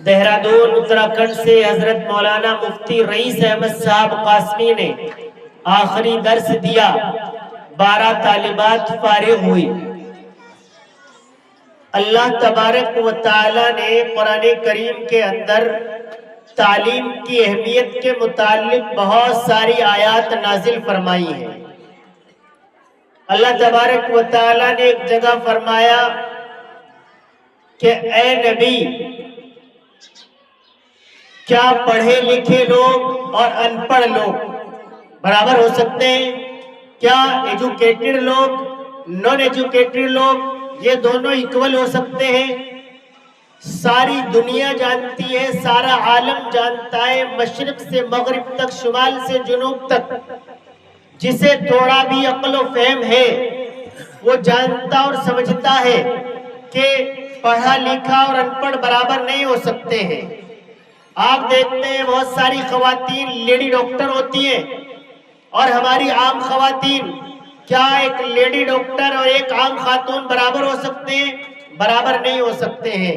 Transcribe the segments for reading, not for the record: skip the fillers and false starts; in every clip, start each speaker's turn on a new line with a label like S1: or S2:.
S1: دہرادون اتراکھنڈ سے حضرت مولانا مفتی رئیس احمد صاحب قاسمی نے آخری درس دیا، 12 طالبات فارغ ہوئی۔ اللہ تبارک و تعالی نے قرآن کریم کے اندر تعلیم کی اہمیت کے متعلق بہت ساری آیات نازل فرمائی ہیں۔ اللہ تبارک و تعالی نے ایک جگہ فرمایا کہ اے نبی، کیا پڑھے لکھے لوگ اور ان پڑھ لوگ برابر ہو سکتے ہیں؟ کیا ایجوکیٹڈ لوگ نان ایجوکیٹڈ لوگ یہ دونوں ایکول ہو سکتے ہیں؟ ساری دنیا جانتی ہے، سارا عالم جانتا ہے، مشرق سے مغرب تک، شمال سے جنوب تک، جسے تھوڑا بھی عقل و فہم ہے وہ جانتا اور سمجھتا ہے کہ پڑھا لکھا اور ان پڑھ برابر نہیں ہو سکتے ہیں۔ آپ دیکھتے ہیں بہت ساری خواتین لیڈی ڈاکٹر ہوتی ہیں، اور ہماری عام خواتین، کیا ایک لیڈی ڈاکٹر اور ایک عام خاتون برابر ہو سکتے ہیں؟ برابر نہیں ہو سکتے ہیں۔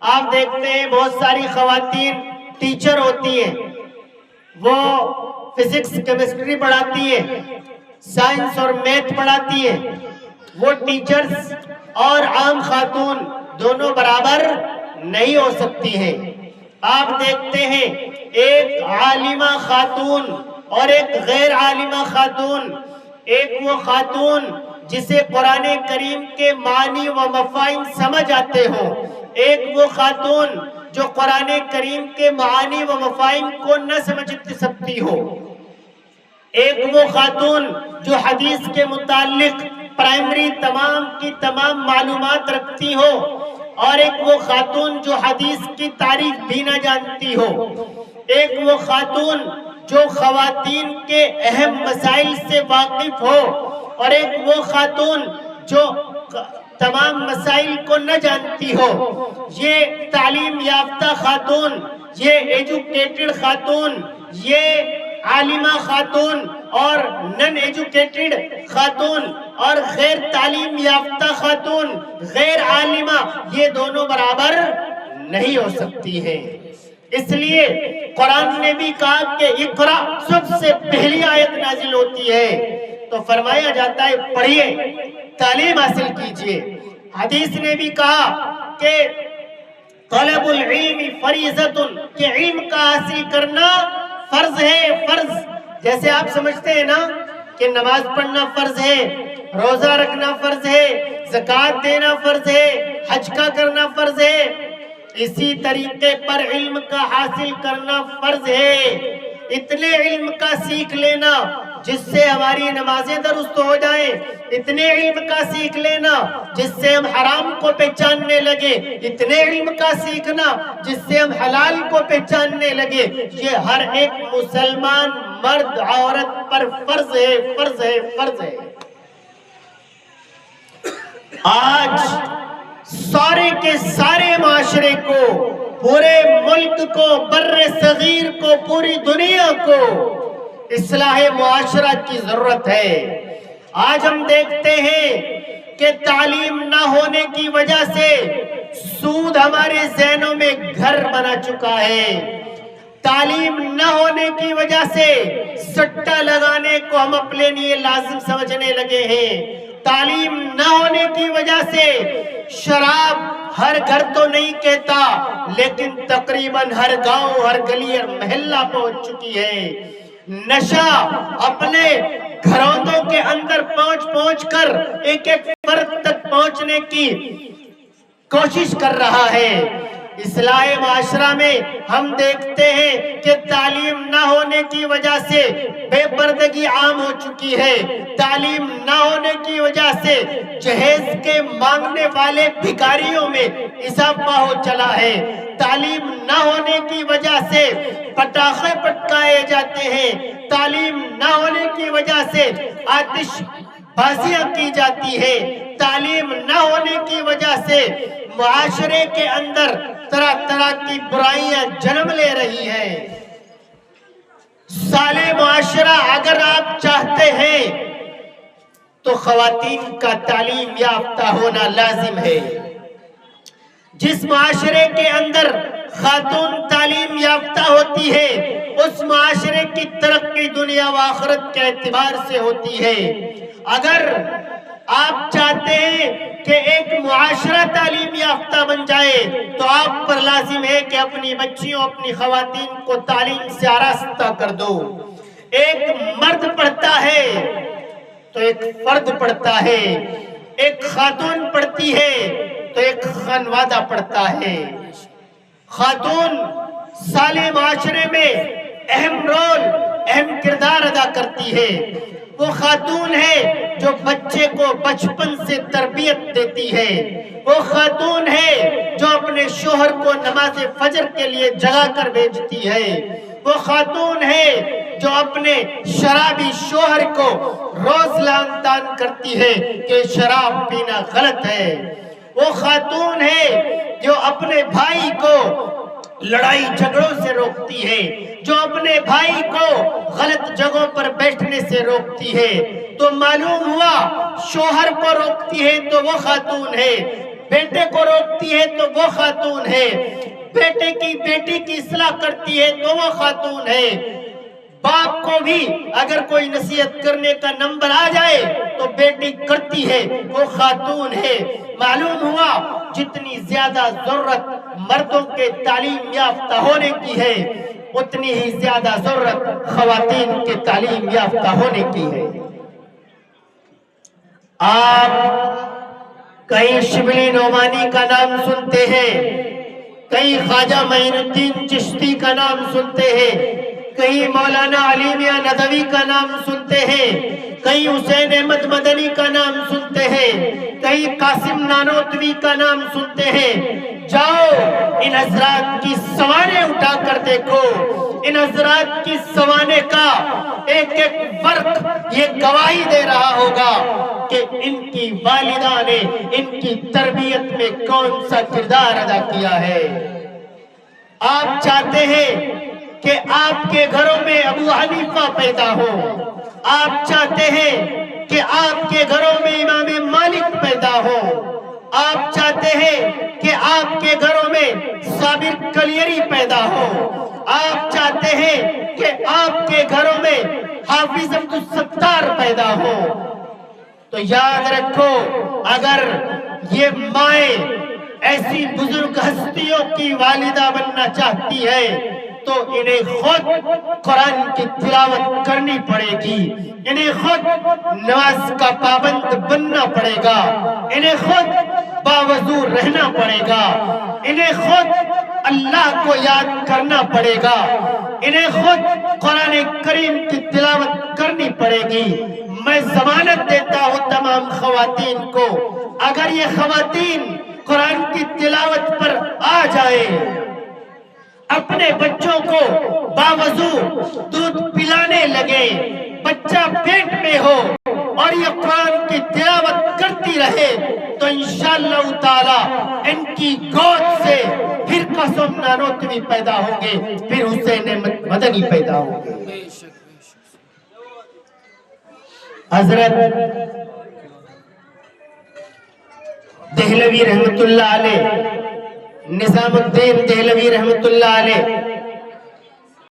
S1: آپ دیکھتے ہیں بہت ساری خواتین ٹیچر ہوتی ہیں، وہ فزکس کیمسٹری پڑھاتی ہے، سائنس اور میتھ پڑھاتی ہے۔ وہ ٹیچرز اور عام خاتون دونوں برابر نہیں ہو سکتی ہیں۔ آپ دیکھتے ہیں ایک عالمہ خاتون اور ایک غیر عالمہ خاتون، ایک وہ خاتون جسے قرآن کریم کے معنی و مفاہیم سمجھ آتے ہوں، ایک وہ خاتون جو قرآن کریم کے معانی و مفاہیم کو نہ سمجھ سکتی ہو، ایک وہ خاتون جو حدیث کے متعلق پرائمری تمام کی تمام معلومات رکھتی ہو، اور ایک وہ خاتون جو حدیث کی تعریف بھی نہ جانتی ہو، ایک وہ خاتون جو خواتین کے اہم مسائل سے واقف ہو، اور ایک وہ خاتون جو تمام مسائل کو نہ جانتی ہو۔ یہ تعلیم یافتہ خاتون، یہ ایجوکیٹڈ خاتون، یہ عالمہ خاتون اور نن ایجوکیٹڈ خاتون اور غیر تعلیم یافتہ خاتون، غیر عالمہ، یہ دونوں برابر نہیں ہو سکتی ہیں۔ اس لیے قرآن نے بھی کہا کہ اقرا سب سے پہلی آیت نازل ہوتی ہے تو فرمایا جاتا ہے پڑھیے، تعلیم حاصل کیجئے۔ حدیث نے بھی کہا کہ طلب العلم فریضۃ، کہ علم کا حاصل کرنا فرض ہے، فرض۔ جیسے آپ سمجھتے ہیں نا کہ نماز پڑھنا فرض ہے، روزہ رکھنا فرض ہے، زکوٰۃ دینا فرض ہے، حج کا کرنا فرض ہے، اسی طریقے پر علم کا حاصل کرنا فرض ہے۔ اتنے علم کا سیکھ لینا جس سے ہماری نمازیں درست ہو جائیں، اتنے علم کا سیکھ لینا جس سے ہم حرام کو پہچاننے لگے، اتنے علم کا سیکھنا جس سے ہم حلال کو پہچاننے لگے، یہ ہر ایک مسلمان مرد عورت پر فرض ہے، فرض ہے، فرض ہے۔ آج سارے کے سارے معاشرے کو، پورے ملک کو، بر صغیر کو، پوری دنیا کو اصلاح معاشرہ کی ضرورت ہے۔ آج ہم دیکھتے ہیں کہ تعلیم نہ ہونے کی وجہ سے سود ہمارے ذہنوں میں گھر بنا چکا ہے، تعلیم نہ ہونے کی وجہ سے سٹہ لگانے کو ہم اپنے لیے لازم سمجھنے لگے ہیں، تعلیم نہ ہونے کی وجہ سے شراب ہر گھر تو نہیں کہتا لیکن تقریباً ہر گاؤں، ہر گلی، ہر محلہ پہنچ چکی ہے۔ نشہ اپنے گھروں کے اندر پہنچ کر ایک ایک فرد تک پہنچنے کی کوشش کر رہا ہے۔ اصلاح معاشرہ میں ہم دیکھتے ہیں کہ تعلیم نہ ہونے کی وجہ سے بے پردگی عام ہو چکی ہے، تعلیم نہ ہونے کی وجہ سے جہیز کے مانگنے والے بھکاریوں میں اضافہ ہو چلا ہے، تعلیم نہ ہونے کی وجہ سے پٹاخے پٹکائے جاتے ہیں، تعلیم نہ ہونے کی وجہ سے آتش بازیاں کی جاتی ہے، تعلیم نہ ہونے کی وجہ سے معاشرے کے اندر طرح طرح کی برائیاں جنم لے رہی ہیں۔ صالح معاشرہ اگر آپ چاہتے ہیں تو خواتین کا تعلیم یافتہ ہونا لازم ہے۔ جس معاشرے کے اندر خاتون تعلیم یافتہ ہوتی ہے اس معاشرے کی ترقی دنیا و آخرت کے اعتبار سے ہوتی ہے۔ اگر آپ چاہتے ہیں کہ ایک معاشرہ تعلیم یافتہ بن جائے تو آپ پر لازم ہے کہ اپنی بچیوں اپنی خواتین کو تعلیم سے آراستہ کر دو۔ ایک مرد پڑھتا ہے تو ایک فرد پڑھتا ہے، ایک خاتون پڑھتی ہے تو ایک خانوادہ پڑھتا ہے۔ خاتون سالے معاشرے میں اہم رول اہم کردار ادا کرتی ہے۔ وہ خاتون ہے جو بچے کو بچپن سے تربیت دیتی ہے۔ وہ خاتون ہے جو اپنے شوہر کو نماز فجر کے لیے جگا کر بھیجتی ہے۔ وہ خاتون ہے جو اپنے شرابی شوہر کو روز لعان طعن کرتی ہے کہ شراب پینا غلط ہے۔ وہ خاتون ہے جو اپنے بھائی کو لڑائی جھگڑوں سے روکتی ہے، جو اپنے بھائی کو غلط جگہوں پر بیٹھنے سے روکتی ہے۔ تو معلوم ہوا شوہر کو روکتی ہے تو وہ خاتون ہے، بیٹے کو روکتی ہے تو وہ خاتون ہے، بیٹی کی اصلاح کرتی ہے تو وہ خاتون ہے۔ باپ کو بھی اگر کوئی نصیحت کرنے کا نمبر آ جائے تو بیٹی کرتی ہے، وہ خاتون ہے۔ معلوم ہوا جتنی زیادہ ضرورت مردوں کے تعلیم یافتہ ہونے کی ہے اتنی ہی زیادہ ضرورت خواتین کے تعلیم یافتہ ہونے کی ہے۔ آپ کہیں شبلی نعمانی کا نام سنتے ہیں، کہیں خواجہ معین الدین چشتی کا نام سنتے ہیں، کہیں مولانا علی میاں ندوی کا نام سنتے ہیں، کہیں حسین احمد مدنی کا نام سنتے ہیں، کہیں قاسم نانوتوی کا نام سنتے ہیں۔ جاؤ ان حضرات کی سوانے اٹھا کر دیکھو، ان حضرات کی سوانے کا ایک ایک ورق یہ گواہی دے رہا ہوگا کہ ان کی والدہ نے ان کی تربیت میں کون سا کردار ادا کیا ہے۔ آپ چاہتے ہیں کہ آپ کے گھروں میں ابو حنیفہ پیدا ہو، آپ چاہتے ہیں کہ آپ کے گھروں میں امام مالک پیدا ہو، آپ چاہتے ہیں کہ آپ کے گھروں میں صابر کلیری پیدا ہو، آپ چاہتے ہیں کہ آپ کے گھروں میں حافظ عبدالستار پیدا ہو۔ تو یاد رکھو اگر یہ مائیں ایسی بزرگ ہستیوں کی والدہ بننا چاہتی ہے تو انہیں خود قرآن کی تلاوت کرنی پڑے گی، انہیں خود نماز کا پابند بننا پڑے گا، انہیں خود باوضو رہنا پڑے گا، انہیں خود اللہ کو یاد کرنا پڑے گا، انہیں خود قرآن کریم کی تلاوت کرنی پڑے گی۔ میں ضمانت دیتا ہوں تمام خواتین کو، اگر یہ خواتین قرآن کی تلاوت پر آ جائے، اپنے بچوں کو باوضو دودھ پلانے لگے، بچہ پیٹ میں ہو اور یہ قرآن کی تلاوت کرتی رہے تو انشاءاللہ تعالی ان کی گود سے پھر قاسم نانوتوی پیدا ہوں گے، پھر حسین احمد مدنی پیدا ہوں گے۔ حضرت دہلوی رحمت اللہ علیہ، نظام الدین دہلوی رحمت اللہ علیہ